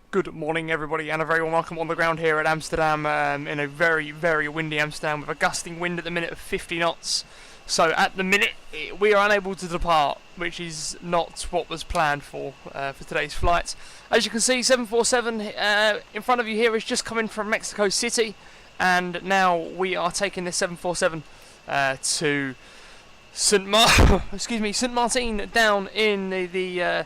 Good morning, everybody, and a very warm welcome on the ground here at Amsterdam, in a very, very windy Amsterdam with a gusting wind at the minute of 50 knots. So at the minute, we are unable to depart, which is not what was planned for today's flight. As you can see, 747 in front of you here is just coming from Mexico City, and now we are taking this 747 to St. Martin down in the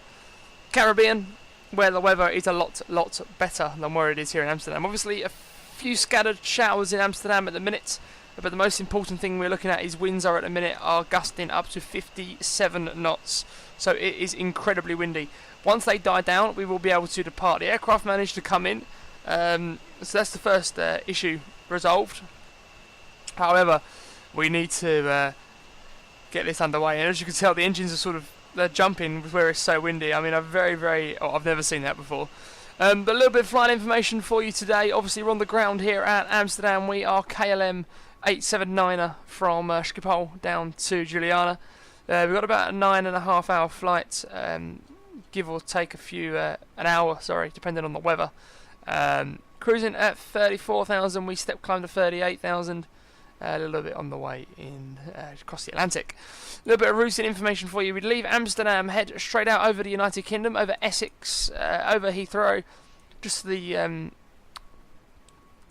Caribbean, where the weather is a lot better than where it is here in Amsterdam. Obviously, a few scattered showers in Amsterdam at the minute, but the most important thing we're looking at is winds are at the minute are gusting up to 57 knots. So it is incredibly windy. Once they die down, we will be able to depart. The aircraft managed to come in, so that's the first issue resolved. However, we need to get this underway, and as you can tell, the engines are they're jumping where it's so windy. I mean, I've never seen that before. But a little bit of flight information for you today. Obviously, we're on the ground here at Amsterdam. We are KLM879 from Schiphol down to Juliana. We've got about a 9.5 hour flight, give or take an hour, depending on the weather. Cruising at 34,000, we climbed to 38,000. A little bit on the way in across the Atlantic. A little bit of routing information for you. We'd leave Amsterdam, head straight out over the United Kingdom, over Essex, over Heathrow, just to the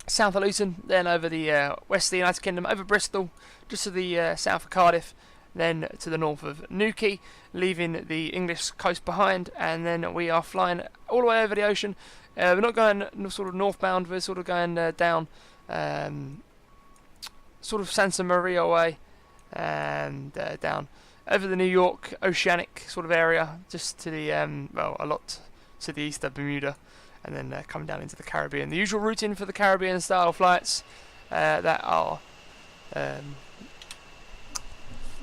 south of Luton, then over the west of the United Kingdom, over Bristol, just to the south of Cardiff, then to the north of Newquay, leaving the English coast behind, and then we are flying all the way over the ocean. We're not going sort of northbound, we're sort of going down sort of Santa Maria way, and down over the New York oceanic sort of area, just to the a lot to the east of Bermuda, and then come down into the Caribbean. The usual routing for the Caribbean style flights that are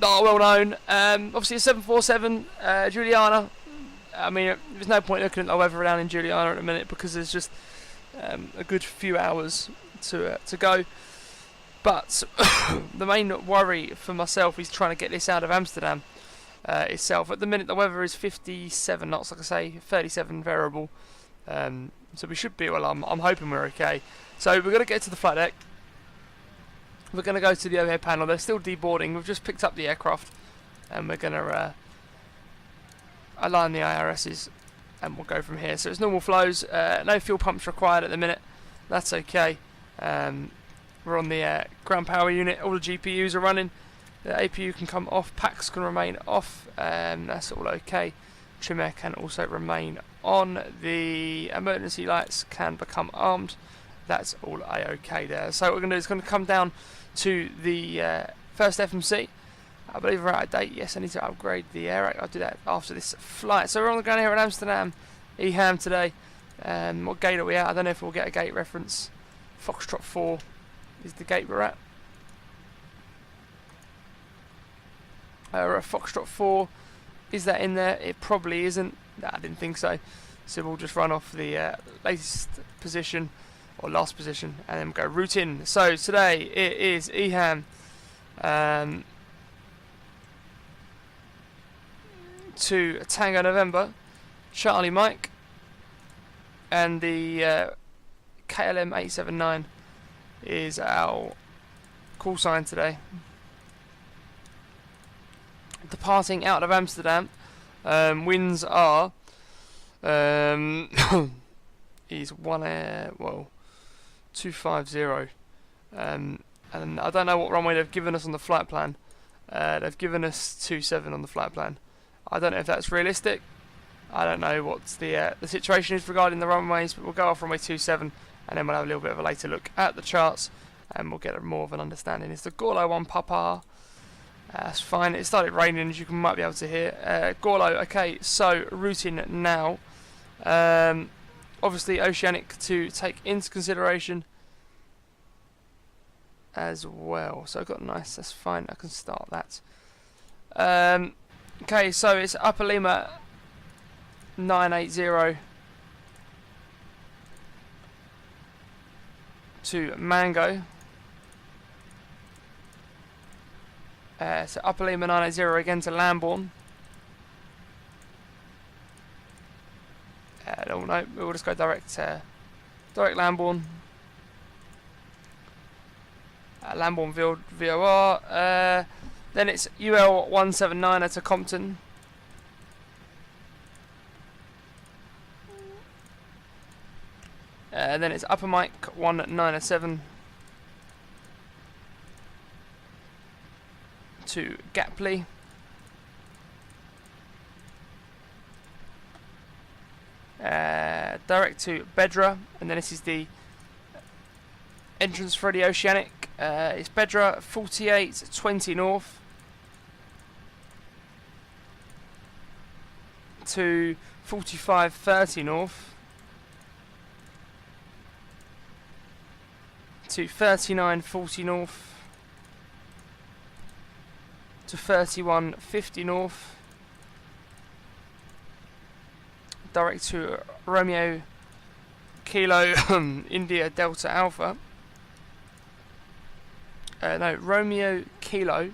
well known. Obviously, a 747 Juliana. I mean, there's no point looking at the weather down in Juliana at the minute because there's just a good few hours to go. But the main worry for myself is trying to get this out of Amsterdam itself. At the minute, the weather is 57 knots, like I say, 37 variable. So we should be, well, I'm hoping we're okay. So we're going to get to the flight deck. We're going to go to the overhead panel. They're still deboarding. We've just picked up the aircraft, and we're going to align the IRSs, and we'll go from here. So it's normal flows. No fuel pumps required at the minute. That's okay. We're on the ground power unit. All the GPUs are running. The APU can come off. Packs can remain off. That's all okay. Trim air can also remain on. The emergency lights can become armed. That's all okay there. So what we're going to do is going to come down to the first FMC. I believe we're out of date. Yes, I need to upgrade the air rack. I'll do that after this flight. So we're on the ground here at Amsterdam, EHAM today. What gate are we at? I don't know if we'll get a gate reference. Foxtrot 4 is the gate we're at. We're at Foxtrot 4. Is that in there? It probably isn't. Nah, I didn't think so. So we'll just run off the latest position, or last position, and then go route in. So today it is EHAM to Tango November, Charlie Mike, and the KLM879 is our call sign today. Departing out of Amsterdam, winds are is 250, and I don't know what runway they've given us on the flight plan. They've given us 27 on the flight plan. I don't know if that's realistic. I don't know what the situation is regarding the runways, but we'll go off runway 27, and then we'll have a little bit of a later look at the charts, and we'll get more of an understanding. It's the Gorlo 1 Prepar. That's fine. It started raining, as you might be able to hear. Gorlo, okay, so routing now. Obviously, oceanic to take into consideration as well. So I've got nice, that's fine. I can start that. Okay, so it's Upper Lima 980 to Mango. So Upper Lima 980 again to Lambourne. No, we'll just go direct Lambourne. Lambourne VOR. Then it's UL179 to Compton. Then it's Upper Mike 197 to Gapley. Direct to Bedra, and then this is the entrance for the Oceanic. It's Bedra 4820 north to 4530 north to 3940 north to 3150 north. Direct to Romeo Kilo India Delta Alpha. No, Romeo Kilo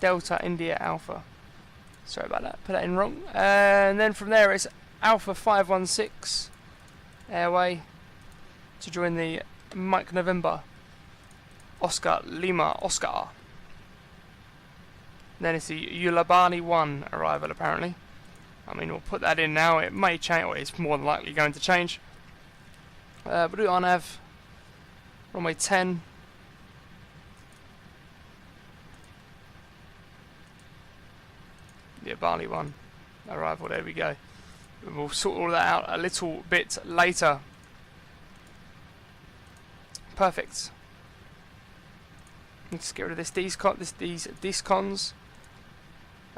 Delta India Alpha. Sorry about that, put that in wrong. And then from there it's Alpha 516 Airway to join the Mike November Oscar Lima Oscar. Then it's the Ulabani 1 arrival apparently. I mean, we'll put that in now. It may change, or it's more than likely going to change. Blue Arnav, runway 10. The Bali 1 arrival, there we go. We'll sort all that out a little bit later. Perfect. Let's get rid of this these discons.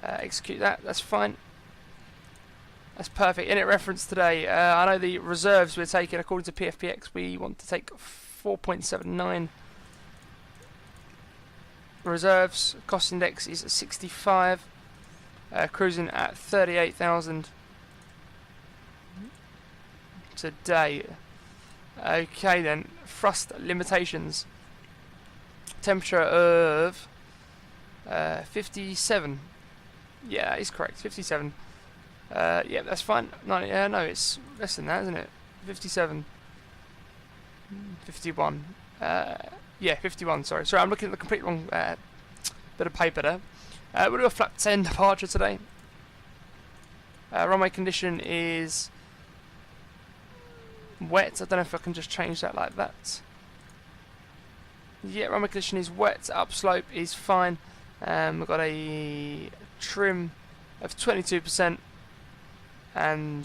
Execute that, that's fine. That's perfect. In it reference today, I know the reserves we're taking, according to PFPX, we want to take 4.79 reserves. Cost index is 65. Cruising at 38,000 today. Okay then, thrust limitations. Temperature of 57. Yeah, that is correct, 57. Yeah, that's fine. No, it's less than that, isn't it? 57. 51. Yeah, 51, sorry. Sorry, I'm looking at the complete wrong bit of paper there. We'll do a flat 10 departure today. Runway condition is wet. I don't know if I can just change that like that. Yeah, runway condition is wet. Upslope is fine. We've got a trim of 22%. And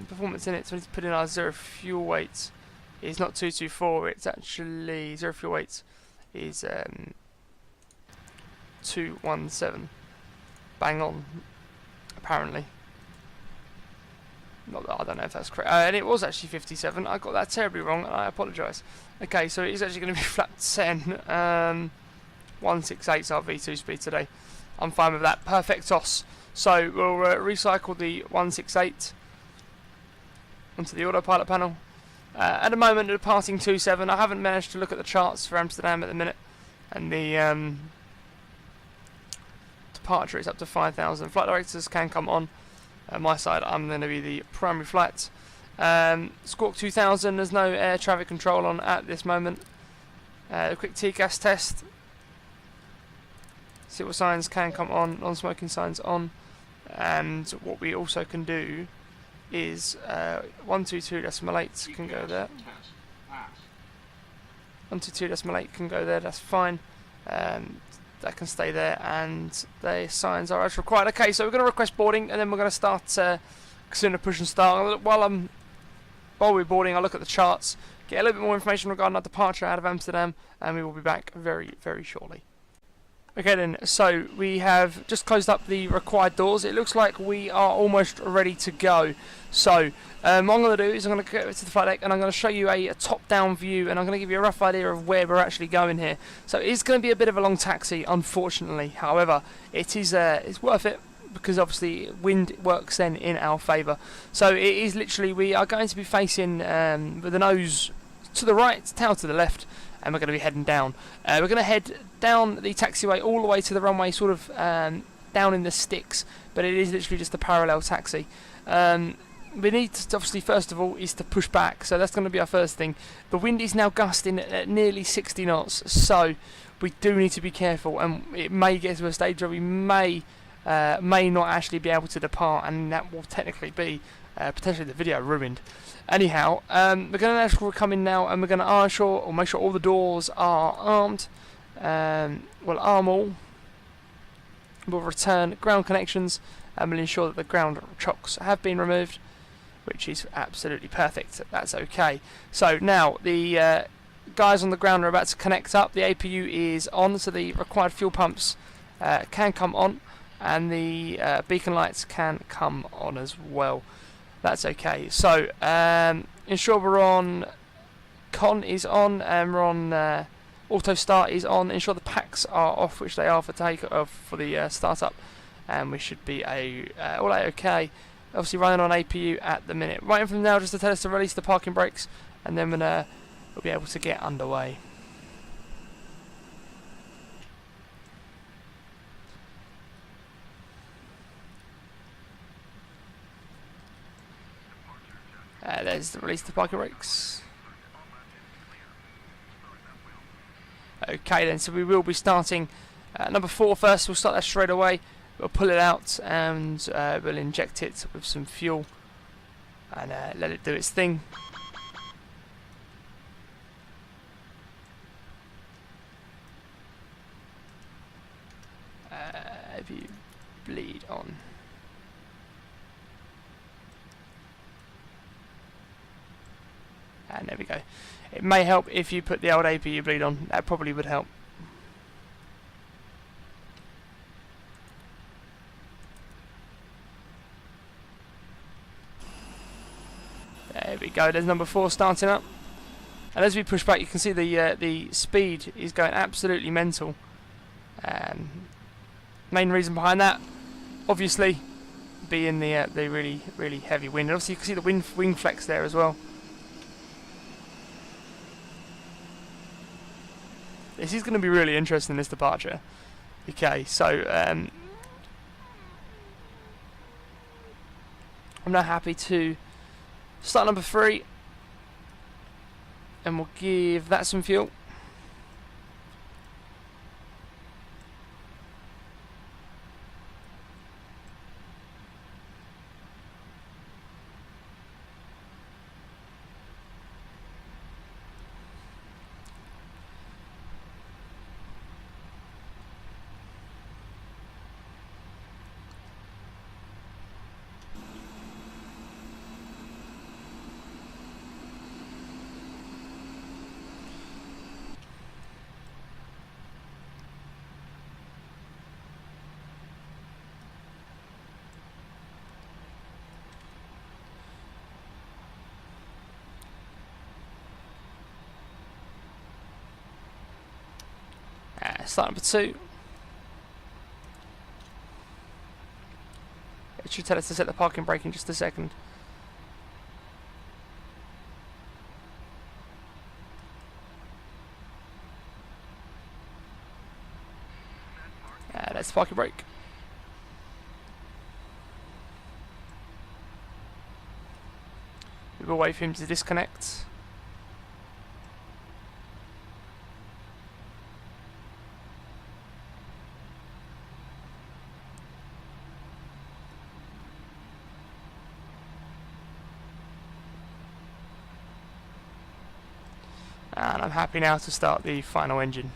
performance in it, so we need to put in our zero fuel weight. It's not 224, it's actually zero fuel weight is 217. Bang on, apparently. Not that I don't know if that's correct. And it was actually 57. I got that terribly wrong, and I apologise. Okay, so it is actually going to be flat 10. 168 is our V2 speed today. I'm fine with that. Perfect toss. So we'll recycle the 168 onto the autopilot panel. At the moment, departing 27. I haven't managed to look at the charts for Amsterdam at the minute, and the departure is up to 5,000. Flight directors can come on. My side, I'm going to be the primary flight. Squawk 2000. There's no air traffic control on at this moment. A quick T-gas test. Civil signs can come on. Non-smoking signs on. And what we also can do is 122.8 can go there. 122.8 can go there, that's fine. That can stay there, and the signs are as required. Okay, so we're going to request boarding, and then we're going to start consider push and start. While we're boarding, I'll look at the charts, get a little bit more information regarding our departure out of Amsterdam, and we will be back very, very shortly. Okay then, so we have just closed up the required doors. It looks like we are almost ready to go. So what I'm going to do is I'm going to go to the flight deck and I'm going to show you a top-down view, and I'm going to give you a rough idea of where we're actually going here. So it's going to be a bit of a long taxi, unfortunately. However, it is it's worth it, because obviously wind works then in our favour. So it is literally, we are going to be facing with the nose to the right, tail to the left, and we're going to be heading down. We're going to head down the taxiway all the way to the runway sort of down in the sticks, but it is literally just a parallel taxi. We need to, obviously, first of all, is to push back, so that's going to be our first thing. The wind is now gusting at nearly 60 knots, so we do need to be careful, and it may get to a stage where we may not actually be able to depart, and that will technically be potentially the video ruined. Anyhow, we're going to come in now, and we're going to make sure all the doors are armed. We'll arm all. We'll return ground connections, and we'll ensure that the ground chocks have been removed, which is absolutely perfect. That's okay. So now the guys on the ground are about to connect up. The APU is on, so the required fuel pumps can come on, and the beacon lights can come on as well. That's okay. So ensure we're on. Con is on, and we're on. Auto start is on. Ensure the packs are off, which they are for the startup, and we should be all okay. Obviously running on APU at the minute. Waiting from now just to tell us to release the parking brakes, and then we'll be able to get underway. There's the release the parking brakes. Okay then, so we will be starting number 4 first. We'll start that straight away. We'll pull it out, and we'll inject it with some fuel and let it do its thing. If you bleed on. And there we go. It may help if you put the old APU bleed on. That probably would help. There we go. There's number 4 starting up. And as we push back, you can see the speed is going absolutely mental. Main reason behind that, obviously, being the really, really heavy wind. And obviously, you can see the wing flex there as well. This is going to be really interesting, this departure. Okay, so I'm now happy to start number 3, and we'll give that some fuel. Start number 2. It should tell us to set the parking brake in just a second. That's the parking brake. We'll wait for him to disconnect. And I'm happy now to start the final engine.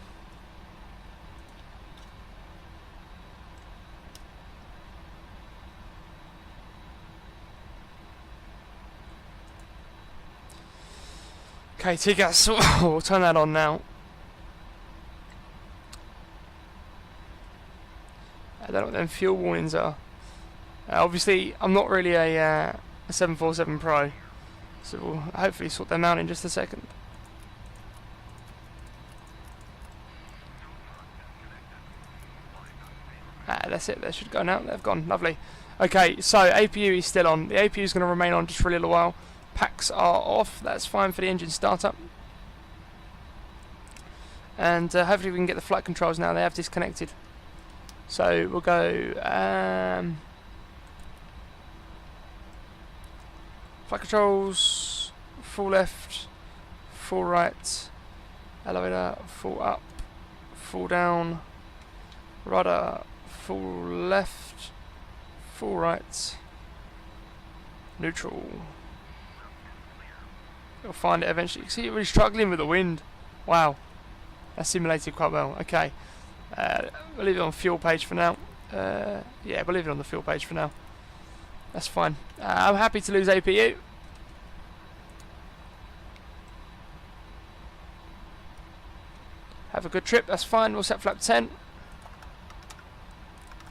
Okay, T-gas, we'll turn that on now. I don't know what them fuel warnings are. Obviously, I'm not really a 747 Pro, so we'll hopefully sort them out in just a second. That's it, they should go now. They've gone, lovely. Okay, so APU is still on. The APU is going to remain on just for a little while. Packs are off, that's fine for the engine startup. And hopefully we can get the flight controls now, they have disconnected. So we'll go flight controls, full left, full right, elevator, full up, full down, rudder, full left, full right, neutral. You'll find it eventually. See, you're really struggling with the wind. Wow, that's simulated quite well. Okay, we'll leave it on fuel page for now. Yeah, we'll leave it on the fuel page for now. That's fine. I'm happy to lose APU. Have a good trip, that's fine. We'll set flap 10.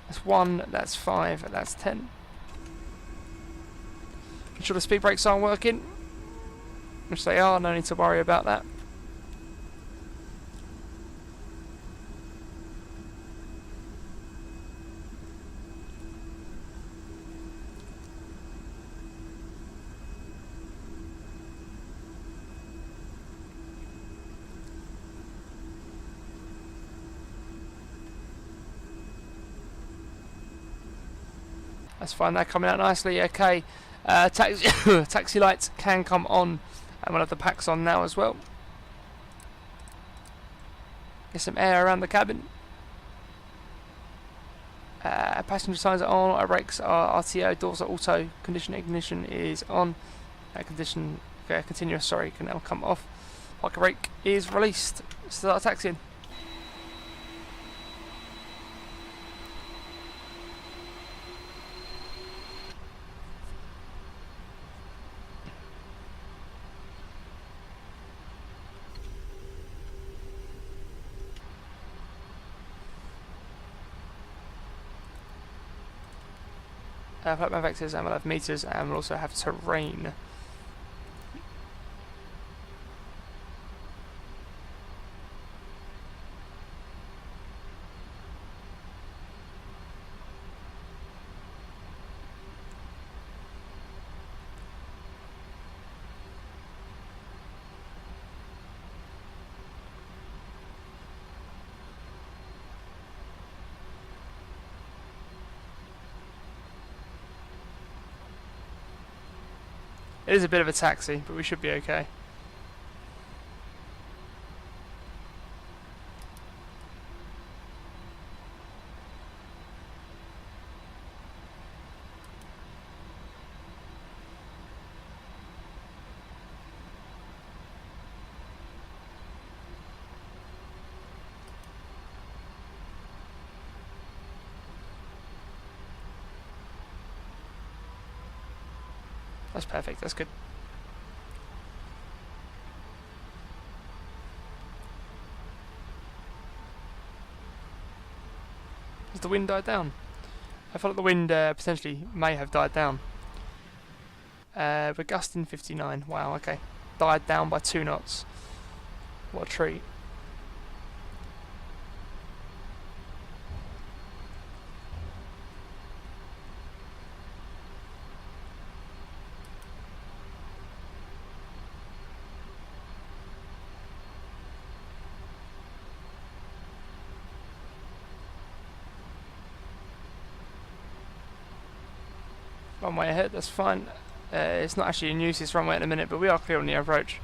That's 1, that's 5, that's 10. Ensure the speed brakes aren't working, which they are, no need to worry about that. That's fine, they're coming out nicely. Okay, taxi lights can come on, and we'll have the packs on now as well. Get some air around the cabin. Passenger signs are on, our brakes are RTO, doors are auto, condition ignition is on, continuous, sorry, can now come off. Parking brake is released. Start taxiing. Flight map vectors, and we'll have meters, and we'll also have terrain. It is a bit of a taxi, but we should be okay. That's perfect, that's good. Has the wind died down? I feel like the wind potentially may have died down. We're gusting 59, wow, okay. Died down by 2 knots. What a treat. Runway ahead, that's fine. It's not actually in use, this runway at the minute, but we are clear on the approach.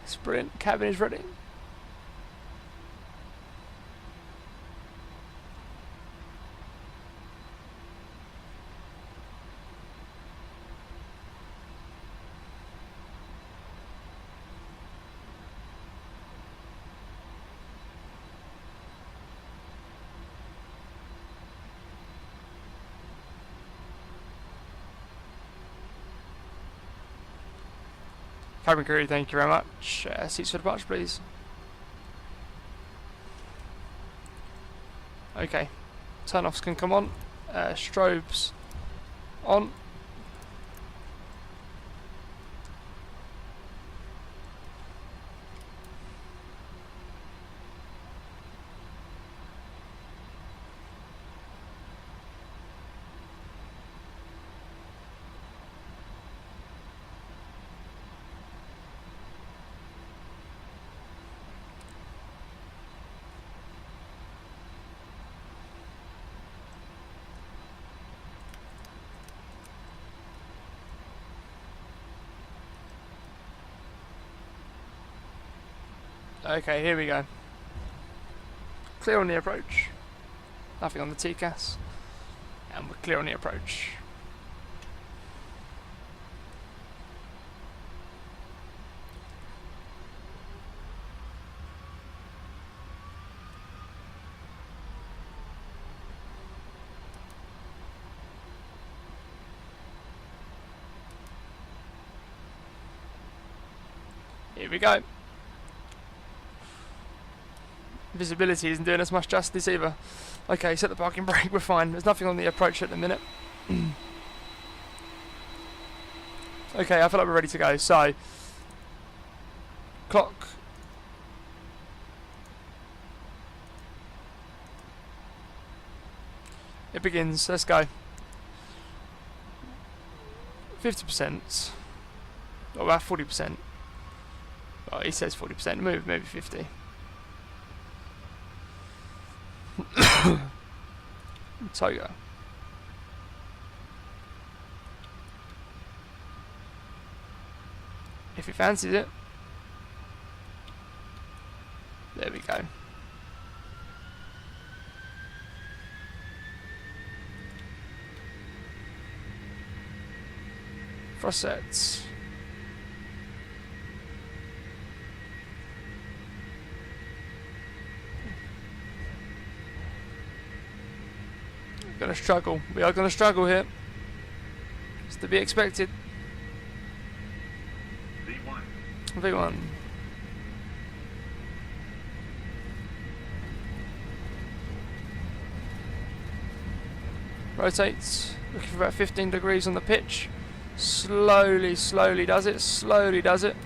It's brilliant, cabin is ready. Cabin crew, thank you very much. Seats for departure, please. Okay, turn-offs can come on. Strobes on. Okay, here we go. Clear on the approach. Nothing on the TCAS. And we're clear on the approach. Here we go. Visibility isn't doing us much justice either. Okay, set the parking brake, we're fine. There's nothing on the approach at the minute. Okay, I feel like we're ready to go. So, clock. It begins, let's go. 50%. Oh, about 40%. Oh, he says 40%, move, maybe 50. Toga. If he fancies it. There we go. Frost sets. Gonna struggle. We are gonna struggle here. It's to be expected. V1. V1. Rotates. Looking for about 15 degrees on the pitch. Slowly does it. Slowly does it.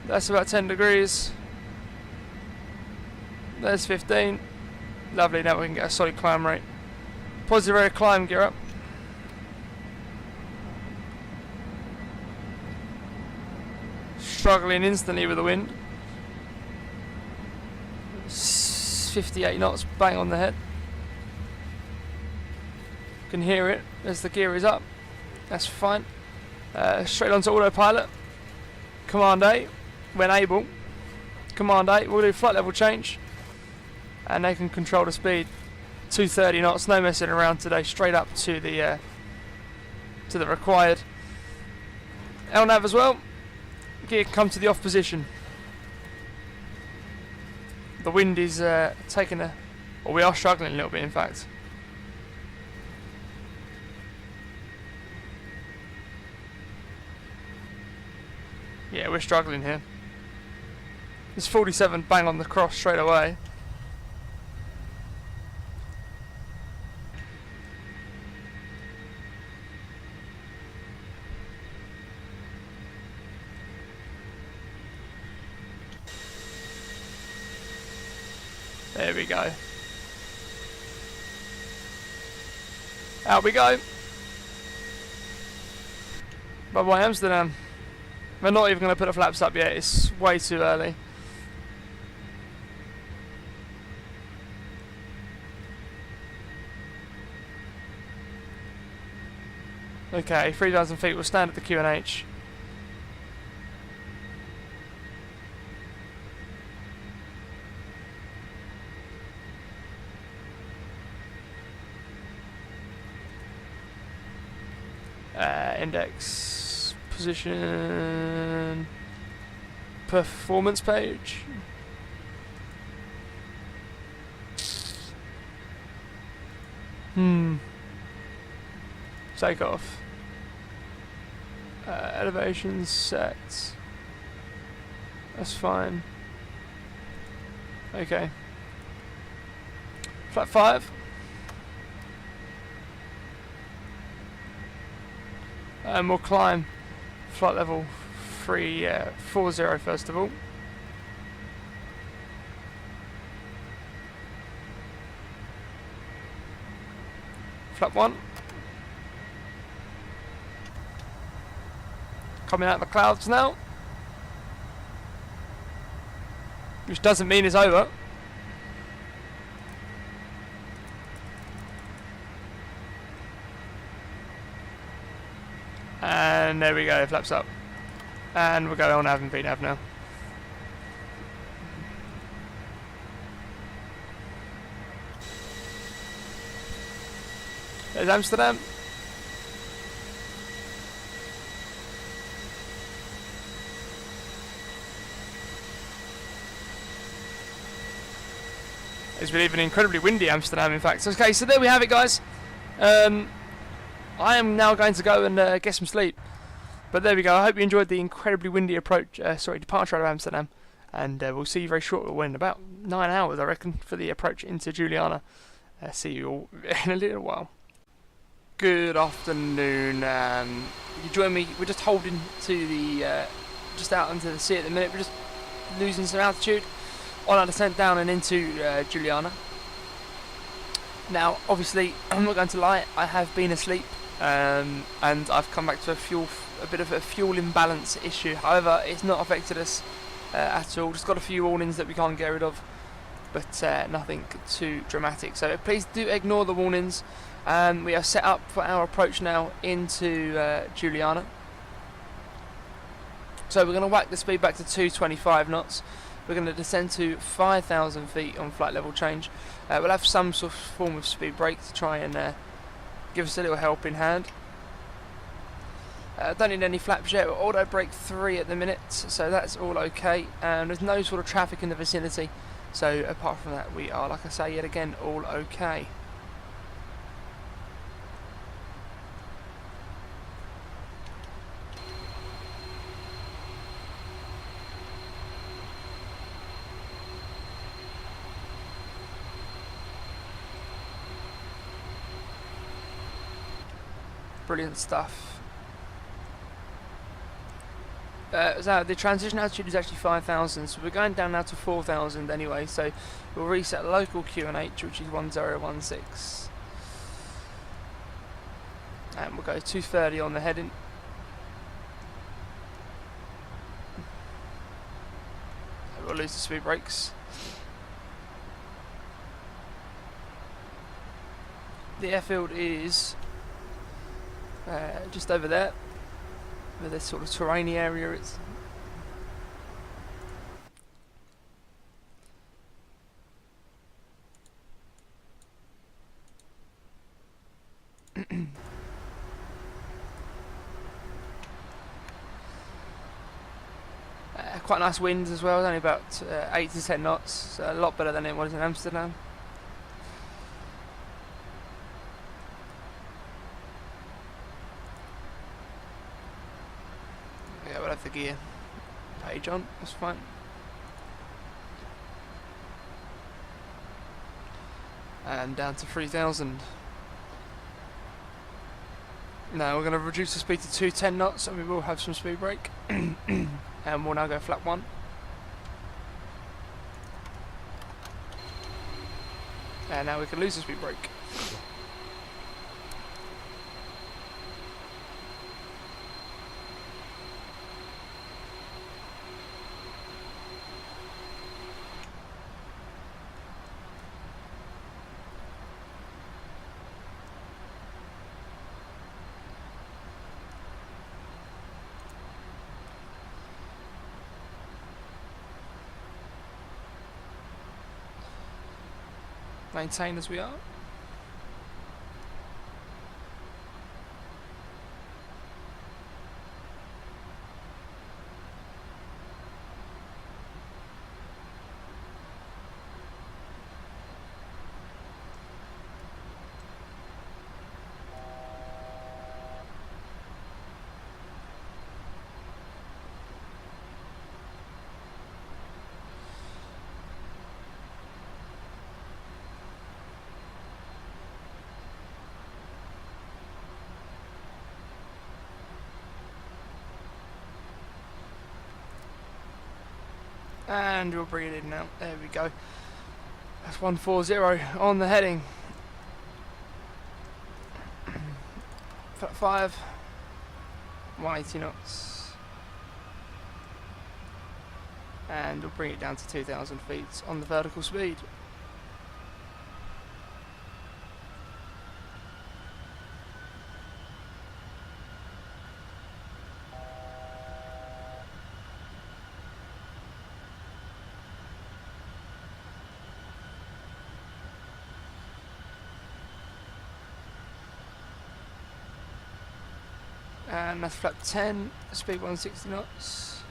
That's about 10 degrees. There's 15. Lovely. Now we can get a solid climb rate. Positive area climb, gear up. Struggling instantly with the wind. 58 knots, bang on the head. Can hear it as the gear is up. That's fine. Straight onto autopilot. Command A, when able. Command A, we'll do flight level change. And they can control the speed. 230 knots, no messing around today, straight up to the required. LNAV as well, gear come to the off position. The wind is taking a, well, we are struggling a little bit in fact. Yeah, we're struggling here. It's 47 bang on the cross straight away. There we go. Out we go. Bye bye Amsterdam. We're not even going to put the flaps up yet, it's way too early. Okay, 3,000 feet, we'll stand at the QNH. Index, position, performance page. Take off. Elevation set. That's fine. Okay. Flight 5. And we'll climb flight level 340 first of all. Flap 1. Coming out of the clouds now. Which doesn't mean it's over. And there we go, flaps up. And we'll go on having VNAV now. There's Amsterdam. It's been even incredibly windy Amsterdam, in fact. Okay, so there we have it, guys. I am now going to go and get some sleep. But there we go. I hope you enjoyed the incredibly windy departure out of Amsterdam. And we'll see you very shortly, in about 9 hours, I reckon, for the approach into Juliana. See you all in a little while. Good afternoon. You join me. We're just holding to the, just out into the sea at the minute. We're just losing some altitude on our descent down and into Juliana. Now, obviously, I'm not going to lie. I have been asleep, and I've come back to a bit of a fuel imbalance issue. However, it's not affected us at all. Just got a few warnings that we can't get rid of, but nothing too dramatic. So please do ignore the warnings. We are set up for our approach now into Juliana. So we're going to whack the speed back to 225 knots. We're going to descend to 5,000 feet on flight level change. We'll have some sort of form of speed brake to try and give us a little helping hand. Don't need any flaps yet. We're auto brake 3 at the minute, so that's all okay. And there's no sort of traffic in the vicinity. So apart from that, we are, like I say, yet again, all okay. Brilliant stuff. So the transition altitude is actually 5,000, so we're going down now to 4,000 anyway, so we'll reset local QNH, which is 1016. And we'll go 230 on the heading. We'll lose the speed brakes. The airfield is just over there, where this sort of terrainy area is. Quite nice winds as well, only about 8 to 10 knots, so a lot better than it was in Amsterdam. Yeah, we'll have the gear page on, that's fine. And down to 3,000. Now we're going to reduce the speed to 210 knots, and we will have some speed brake. And we'll now go flat 1. And now we can lose the speed brake. Maintain as we are. And we'll bring it in now. There we go. That's 140 on the heading. Flat 5, 180 knots. And we'll bring it down to 2,000 feet on the vertical speed. And that's flap 10, speed 160 knots.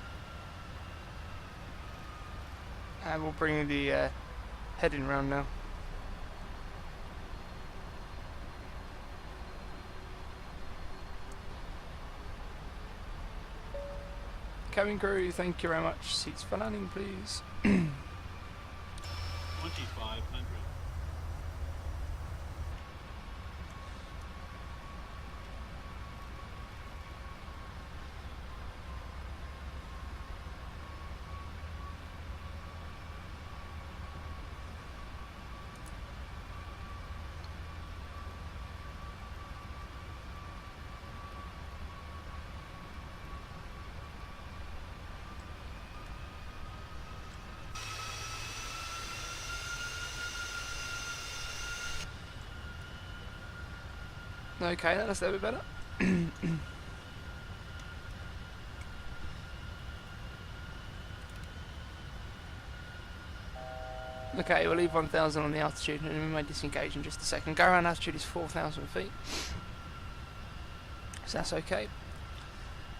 And we'll bring the heading round now. Cabin crew, thank you very much. Seats for landing, please. 2500. Okay, that's a little bit better. Okay, we'll leave 1,000 on the altitude and we may disengage in just a second. Go around altitude is 4,000 feet. So that's okay.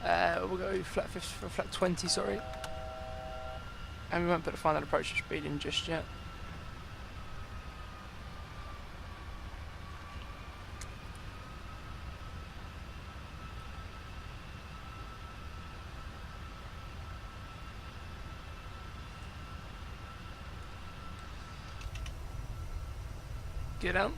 We'll go flat 50 for flat 20, sorry. And we won't put the final approach speed in just yet. Get out.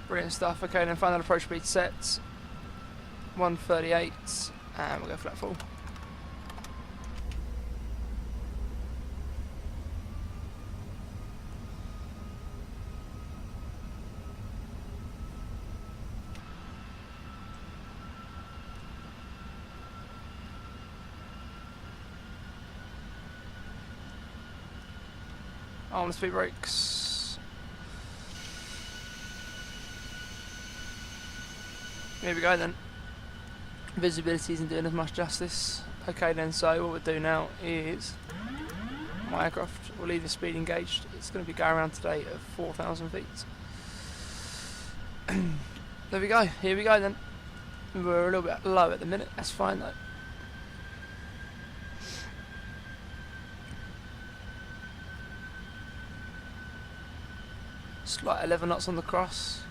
Brilliant stuff. Okay, then final approach speed set 138, and we'll go flat full. On the speed brakes. Here we go then. Visibility isn't doing as much justice. Okay then, so what we'll do now is my aircraft will leave the speed engaged. It's going to be going around today at 4,000 feet. There we go, here we go then. We're a little bit low at the minute, that's fine though. Slight 11 knots on the cross.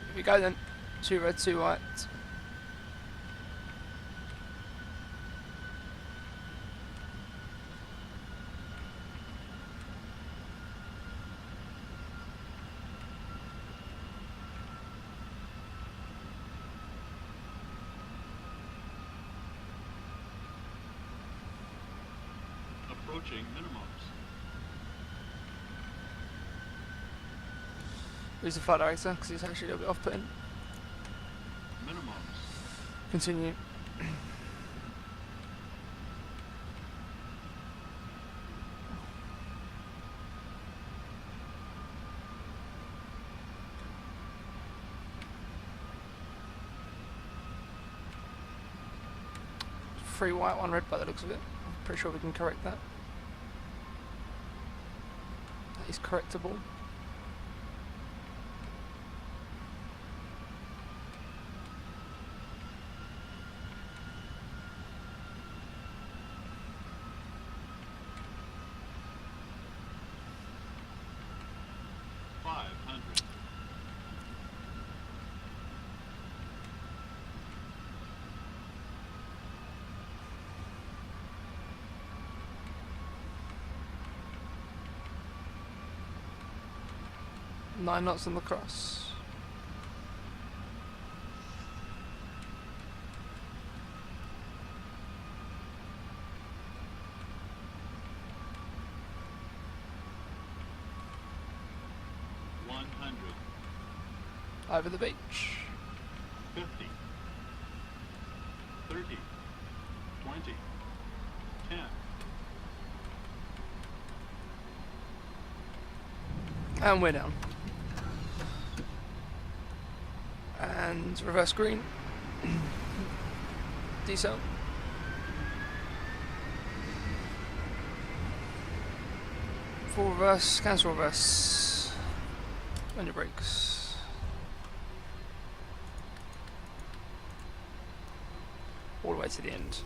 Here we go then. 2 red, 2 white. Approaching minimums. Who's the flight director? Because he's actually a little bit off-putting. Minimums. Continue. 3 white, 1 red by the looks of it. I'm pretty sure we can correct that. That is correctable. Nine knots on the cross. Over the beach. 50, 30, 20, 10. And we're down. And reverse green. Decel. Full reverse, cancel reverse. On your brakes. All the way to the end.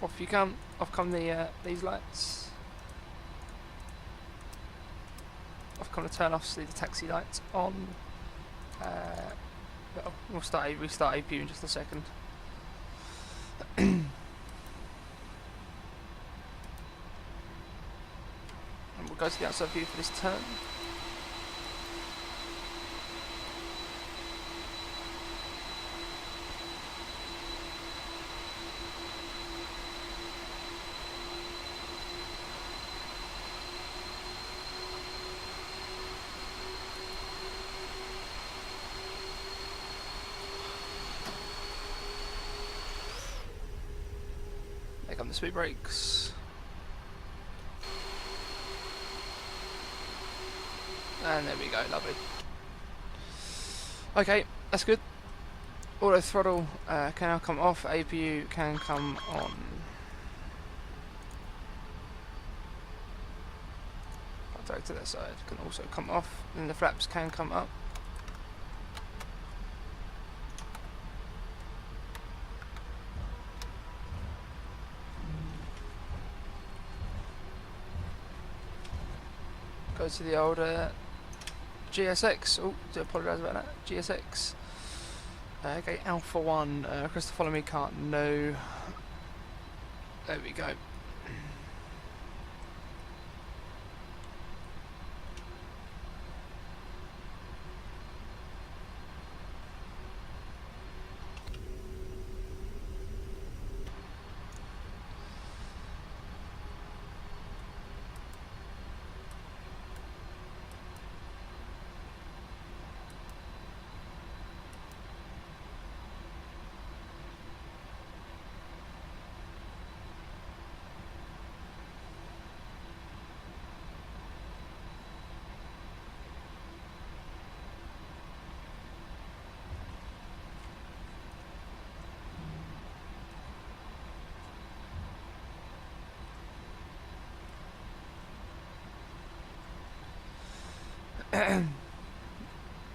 Off you come. Off come the these lights. Off come the turn offs, the taxi lights on. Well, we'll restart APU in just a second. And we'll go to the outside view for this turn. There come the speed brakes. And there we go, lovely. Okay, that's good. Auto throttle can now come off, APU can come on. I'll direct to that side, can also come off, and the flaps can come up. Go to the old GSX. Oh, do apologise about that. GSX. Okay, Alpha 1. Crystal, follow me, can't. No. There we go.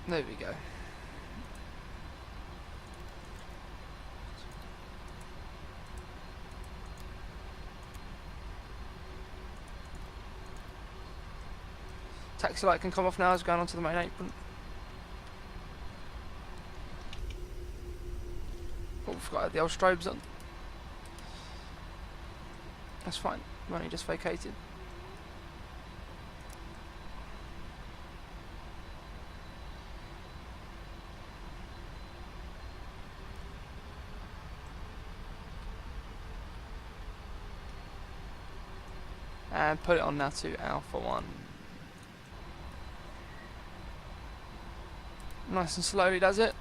There we go. Taxi light can come off now as we're going onto the main apron. Oh, we've got the old strobes on. That's fine. We've only just vacated. And put it on now to Alpha 1. Nice and slowly does it.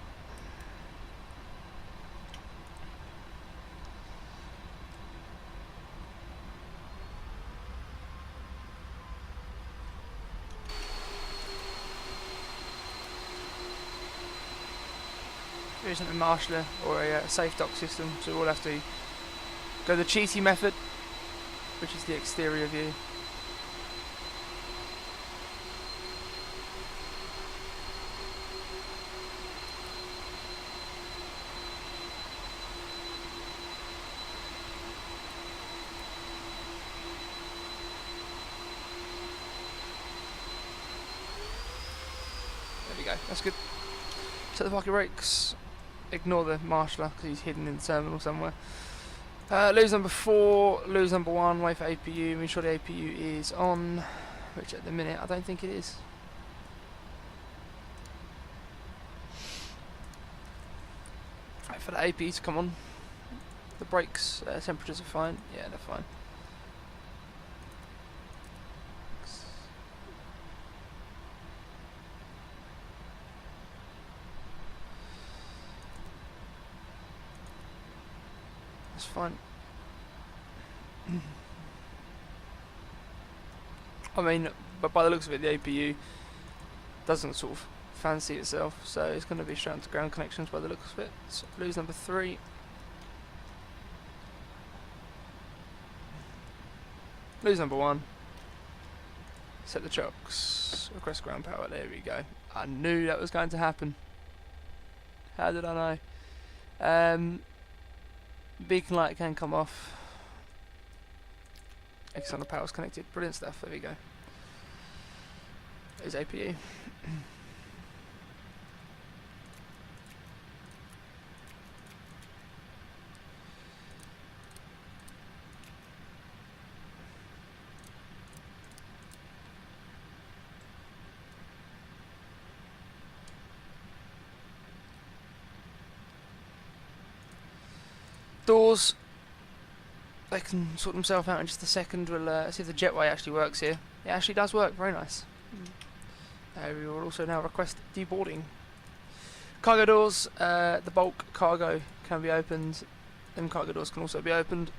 there isn't a marshaller or a safe dock system, so we'll have to go the cheaty method, which is the exterior view. There we go, that's good. Set the parking brakes. Ignore the marshaller because he's hidden in the terminal somewhere. Lose number 4, lose number 1, wait for APU, make sure the APU is on, which at the minute I don't think it is. Wait for the APU to come on. The brakes, temperatures are fine, yeah they're fine. That's fine. I mean, but by the looks of it, the APU doesn't sort of fancy itself, so it's going to be straight onto ground connections by the looks of it. So lose number 3. Lose number 1. Set the chocks. Request ground power. There we go. I knew that was going to happen. How did I know? Beacon light can come off. External power's connected. Brilliant stuff. There we go. There's APU. Doors, they can sort themselves out in just a second. We'll see if the jetway actually works here. It actually does work, very nice. We will also now request deboarding. Cargo doors, the bulk cargo can be opened. Them cargo doors can also be opened.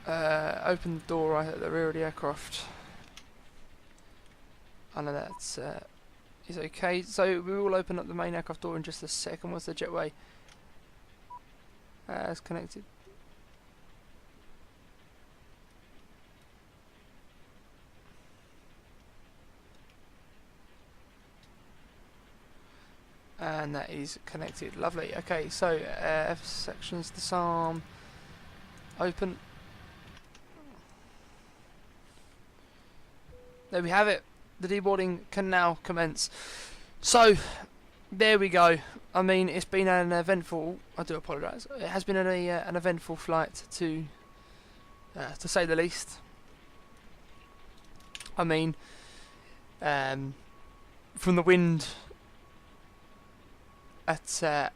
Open the door right at the rear of the aircraft. I know that's is okay. So we will open up the main aircraft door in just a second once the jetway is connected. And that is connected. Lovely. Okay, so F sections disarm. Open. There we have it. The deboarding can now commence. So, there we go. I mean, it's been an eventful. I do apologise. It has been an eventful flight to say the least. I mean, from the wind at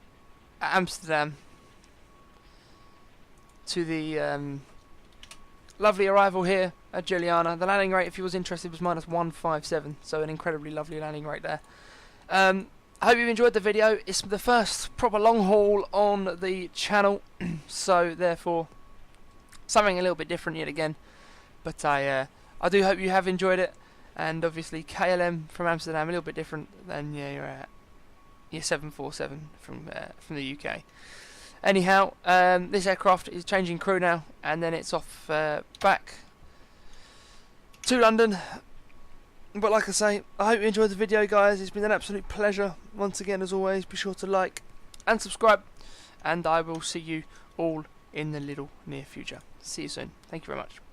Amsterdam to the lovely arrival here at Juliana. The landing rate, if you was interested, was -157, so an incredibly lovely landing rate there. I hope you've enjoyed the video. It's the first proper long haul on the channel, so therefore something a little bit different yet again. But I do hope you have enjoyed it, and obviously KLM from Amsterdam a little bit different than your 747 from the UK. Anyhow, this aircraft is changing crew now, and then it's off back to London. But like I say, I hope you enjoyed the video, guys. It's been an absolute pleasure. Once again, as always, be sure to like and subscribe, and I will see you all in the little near future. See you soon. Thank you very much.